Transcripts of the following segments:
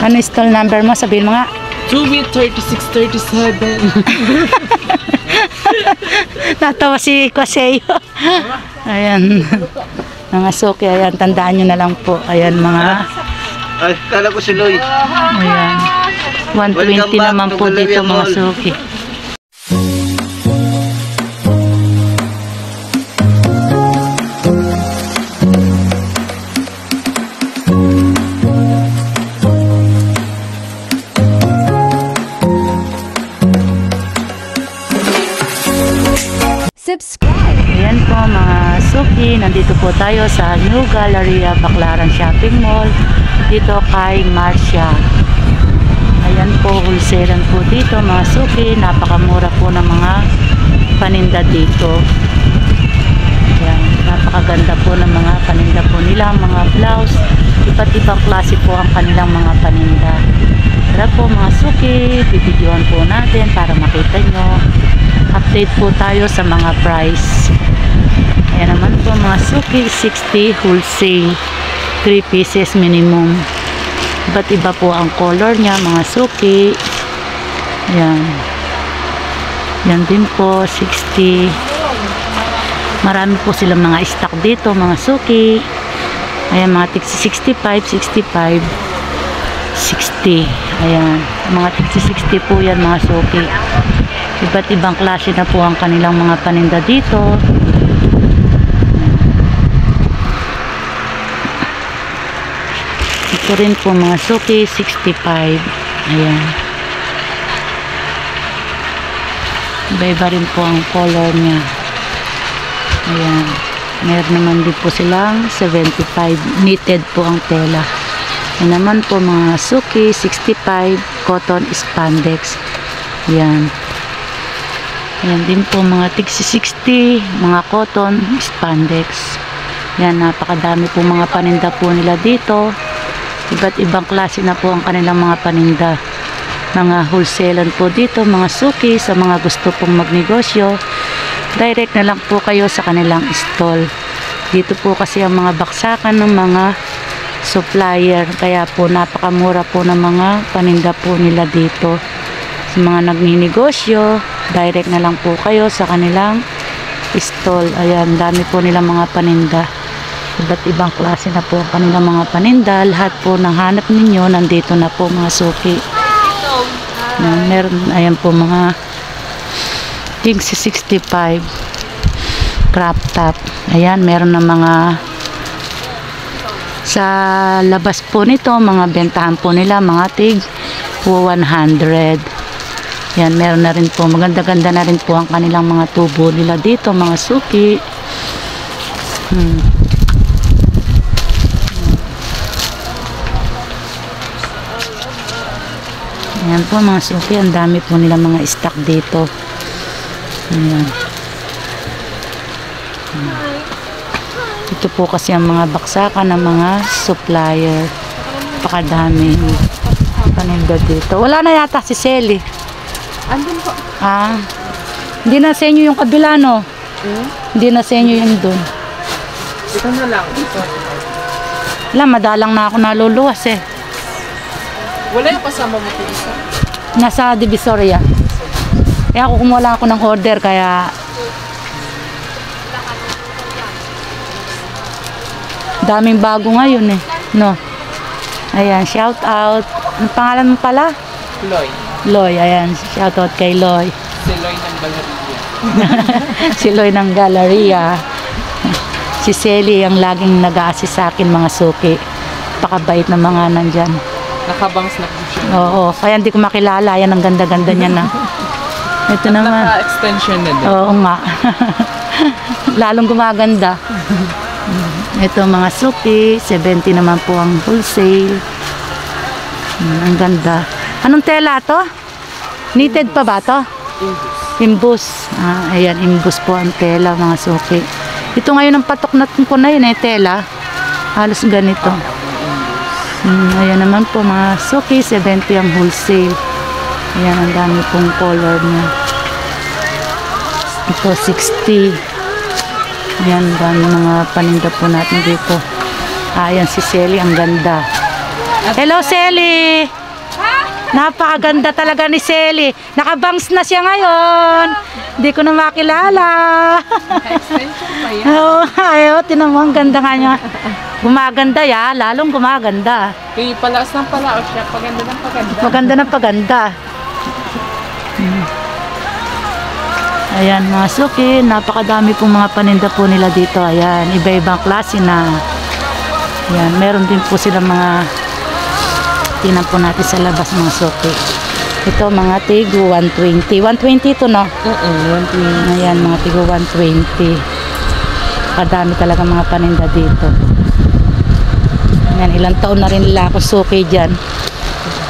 Ano stall number mo? Sabihin mo nga. 2B3637. Natawa si Kwaseyo. Ayan. Mga suki, ayan. Tandaan nyo na lang po. Ayan mga... Ay, kala ko si Loy. Ayan. 120 naman po dito mga suki. Subscribe. Ayan po mga suki, nandito po tayo sa New Galleria Baclaran Shopping Mall dito kay Marcia. Ayan po, wholesalan po dito mga suki, napakamura po ng mga paninda dito. Ayan, napakaganda po ng mga paninda po nila, mga blouse, iba't ibang klase po ang kanilang mga paninda. Tara po mga suki, bibidyohan po natin para makita nyo. Update po tayo sa mga price. Ayan naman po mga suki, 60 wholesale, 3 pieces minimum. Iba't iba po ang color niya mga suki. Ayan. Yan din po, 60. Marami po silang mga stock dito mga suki. Ayan, mga tiksi 65, 65, 60. Ayan, mga tiksi 60 po yan mga suki. Iba't ibang klase na po ang kanilang mga paninda dito. Ito rin po mga suki, 65. Ayan. Iba-iba rin po ang color niya. Ayan. Meron naman din po silang 75. Knitted po ang tela. Ayan naman po mga suki, 65. Cotton spandex. Ayan. Ayan din po mga tiksi 60, mga cotton, spandex. Yan, napakadami po mga paninda po nila dito. Iba't ibang klase na po ang kanilang mga paninda. Mga wholesalan po dito, mga suki, sa mga gusto pong magnegosyo. Direct na lang po kayo sa kanilang stall. Dito po kasi ang mga baksakan ng mga supplier. Kaya po napakamura po ng mga paninda po nila dito. Sa mga nagninegosyo, direct na lang po kayo sa kanilang stall. Ayan, dami po nilang mga paninda. Iba't ibang klase na po ang kanilang mga paninda. Lahat po ng hanap ninyo, nandito na po mga suki. Ayan po mga tiksi 65 crop top. Ayan, meron na mga sa labas po nito, mga bentahan po nila, mga tig po 100. Yan, meron na rin po. Maganda-ganda na rin po ang kanilang mga tubo nila dito, mga suki. Ayan po mga suki. Ang dami po nila mga stock dito. Ayan. Ito po kasi ang mga baksakan ng mga supplier. Pakadami paninda dito. Wala na yata si Selly. Andun po. Ah, hindi na sa inyo yung kabila, no? Hindi na sa inyo yung doon. Ito na lang. Wala, madalang na ako naluluwas eh. Wala yung kasama mo po isa? Nasa Divisoria. Kaya ako kumuha ako ng order, kaya daming bago ngayon eh, no? Ayan, shout out. Ang pangalan mo pala? Loy. Loy, ayan. Shoutout kay Loy. Si Loy ng Galleria. Si Loy ng Galleria. Si Selly ang laging nag-a-assist sa akin mga suki. Pakabait na mga nandyan. Nakabangs na po siya. Oo, kaya hindi ko makilala. Ayan, ang ganda-ganda niya na. Ito naman. Naka-extension na din. Oo nga. Lalong gumaganda. Ito mga suki. 70 naman po ang wholesale. Ang ganda. Anong tela to? Knitted pa ba to? Imbus. Ayan, imbus po ang tela mga suki. Ito ngayon ang patok natin ko na yun eh, tela. Halos ganito. Ayan naman po mga suki, 70 ang wholesale. Ayan, ang dami pong color niya. Ito, 60. Ayan, ang dami mga paninda po natin dito. Ayan si Selly, ang ganda. Hello, Selly. Napakaganda talaga ni Selly. Nakabangs na siya ngayon. Hindi ko na makilala. Extension pa yan. Oo, ayaw, tinan mo, ang ganda nga niya. Gumaganda ya, lalong gumaganda. Kaya palaas ng palaos siya. Paganda ng paganda. Maganda na paganda. Ayan, mga suki, napakadami pong mga paninda po nila dito. Ayan, iba-ibang klase na. Ayan, meron din po sila mga tinan po natin sa labas, mga suki. Ito, mga tigo 120. 120 ito, no? 120. Ayan, mga tigo 120. Kadami talaga mga paninda dito. Ayan, ilang taon na rin nila akong suki dyan.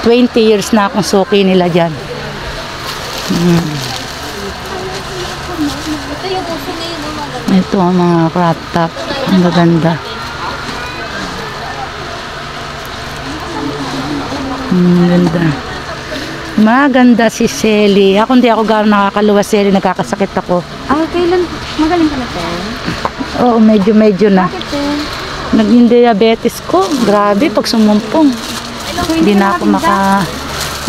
20 years na akong suki nila dyan. Ito ang mga crop top. Ang gaganda. Ganda. Maganda si Selly. Ako hindi ako gano'n nakakaluwa, Selly. Nagkakasakit ako. Kailan? Magaling ka na, te? Oo, medyo na. Bakit, te? Naging diabetes ko. Grabe, pag sumumpong. Hindi na ako maka...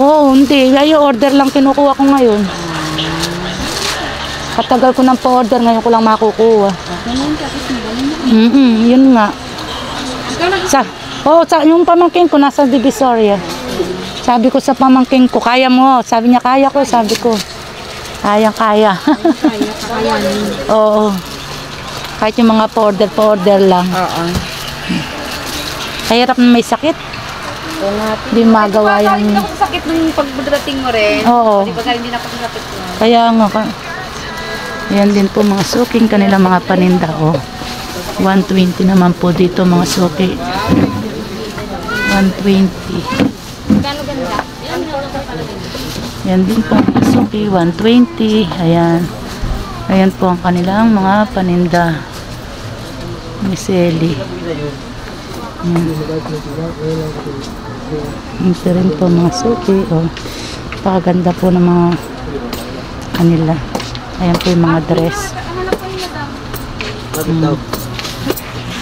Oo, hindi. Ay, order lang kinukuha ko ngayon. Katagal ko ng pa-order, ngayon ko lang makukuha. Yun nga. Yung pamangkin ko nasa Divisoria. Sabi ko sa pamangkin ko, kaya mo. Sabi niya, kaya ko. Sabi ko, kaya. Oo. Kahit yung mga pa-order lang. Oo. Kahirap na may sakit. Oo nga. Hindi magawa Hindi yung... ako sakit nung pagdating mo rin. Oo. Di ba hindi na ako sakit mo? Kaya nga. Yan din po mga suking kanila mga paninda. 120 naman po dito mga suki. 120. Gano'n ganda? Yan din po mga suki. 120. Ayan. Ayan po ang kanilang mga paninda. Ni Selly. Ito rin po mga suki. Pakaganda po ng mga kanila. Ayan po yung mga dress.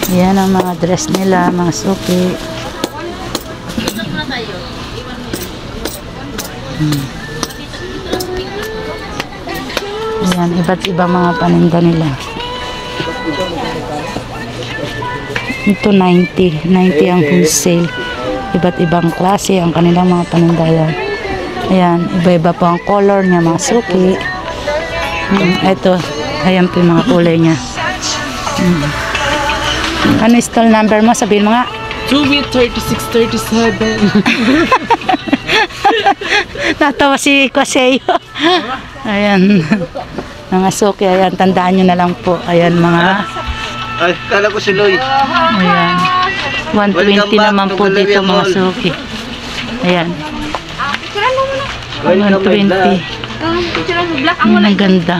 Ayan ang mga dress nila, mga suki. Ayan, iba't ibang mga paninda nila. Ito 90. 90 ang wholesale. Iba't ibang klase ang kanilang mga paninda. Ayan, iba-iba po ang color niya, mga suki. Ito, ayan po yung mga kulay niya. Ano stall number mo? Sabihin mo nga. 2B3637. Natawa si Kwaseyo. Ayan. Mga suki, ayan. Tandaan nyo na lang po. Ayan mga... Ay, kala ko si Loy. Ayan. 120 naman po dito mga suki. Ayan. Picturean mo muna. 120. Picturean mo. Black ang Ang ganda.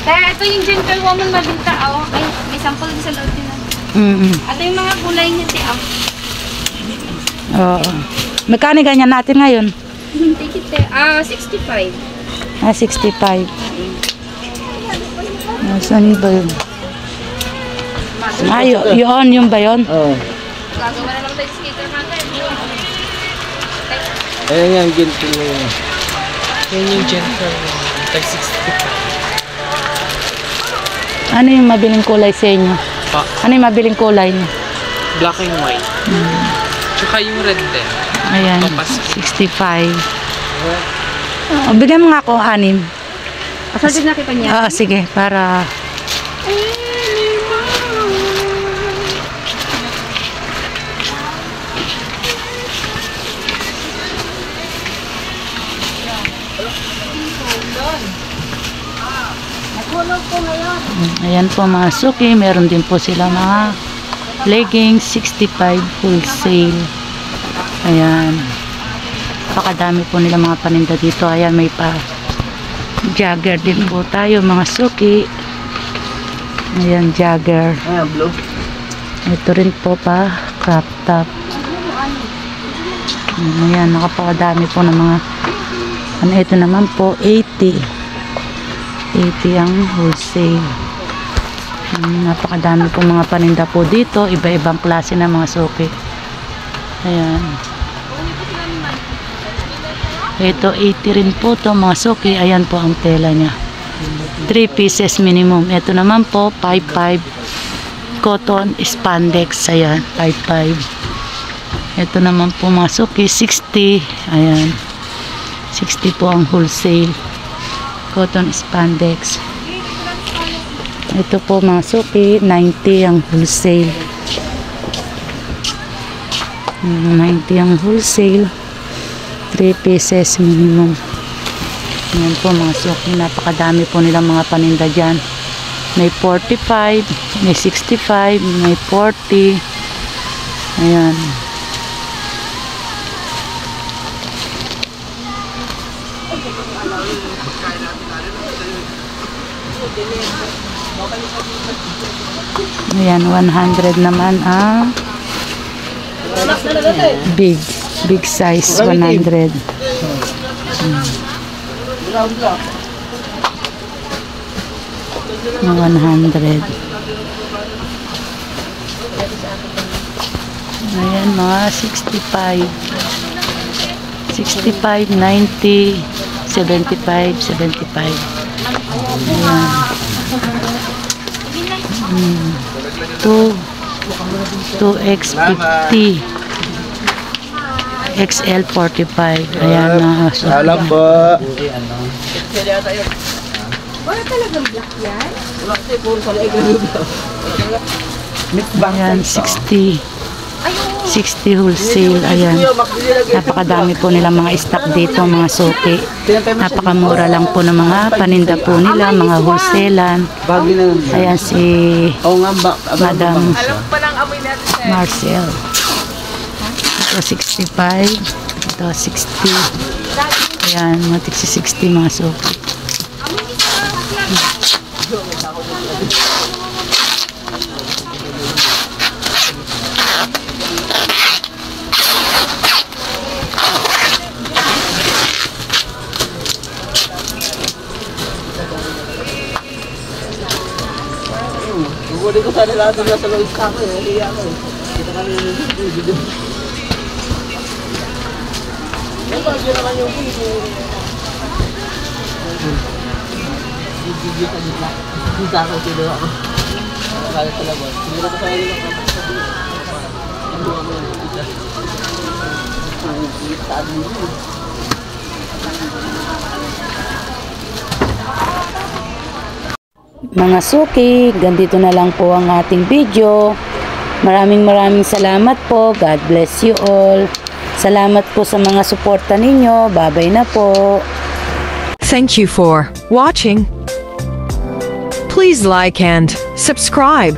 Ito yung gentlewoman mabinta, may sample din sa loob din. Ito yung mga kulay niya, te, Oo. Magkano ganyan natin ngayon? Take it, te. 65. 65. Saan ba yun? Yun, yung ba yun? Oo. Gagawa na lang tayo sa skater natin. Ayan yan, ginto yun. Yan yung gentle. Tag 65. Ano yung mabiling kulay sa inyo? Pa. Ano yung mabiling kulay niyo? Black and white. Tsaka yung red din. Ayan, Pampasko. 65. Bigyan mo nga ako 6. Asal din nakita niya. Sige, para... Ayan po mga suki, meron din po sila mga leggings 65 wholesale. Ayan. Pakadami po nila mga paninda dito. Ayan, may pa jogger din po tayo mga suki. Ayan, jogger. Ayan, blue. Ito rin po pa crop top. Ayan, nakapakadami po ng mga ito naman po 80 ang wholesale. Napakadami po mga paninda po dito. Iba-ibang klase ng mga suki. Ayan. Ito 80 rin po to mga suki. Ayan po ang tela niya. 3 pieces minimum. Ito naman po 5.5 cotton spandex. Ayan 5.5. Ito naman po mga suki 60. Ayan 60 po ang wholesale cotton spandex. Ito po mga suki 90 ang wholesale. 90 ang wholesale. 3 pieces minimum. Yan po mga suki. Napakadami po nilang mga paninda dyan. May 45, may 65, may 40. Ayan. Ayan, 100 naman ang big size, 100. Na 100. Ayan, mga 65. 65, 90, 75, 75. Ayan. 2X50. XL 45. Ayan na. Alam po. Wala talagang black yan? Ayan, 60. 60 wholesale. Ayan. Napakadami po nila mga stock dito, mga suki. Napakamura lang po ng mga paninda po nila, mga wholesalan. Ayan si Madam Marcel. Ito 65. Ito 60. Ayan, mga 60 mga suki. Hindi ko sana lahat ng nasa loob sa akin. Hindi ako. Kita kami yung video. Nagpagyo naman yung video. Video ka dito. Dito ako, sino ako. Nakakala sa labas. Hindi ko sa kanila kapag ano ako yung isa. Ang kita dito. Mga suki, ganito na lang po ang ating video. Maraming salamat po. God bless you all. Salamat po sa mga suporta ninyo. Bye-bye na po. Thank you for watching. Please like and subscribe.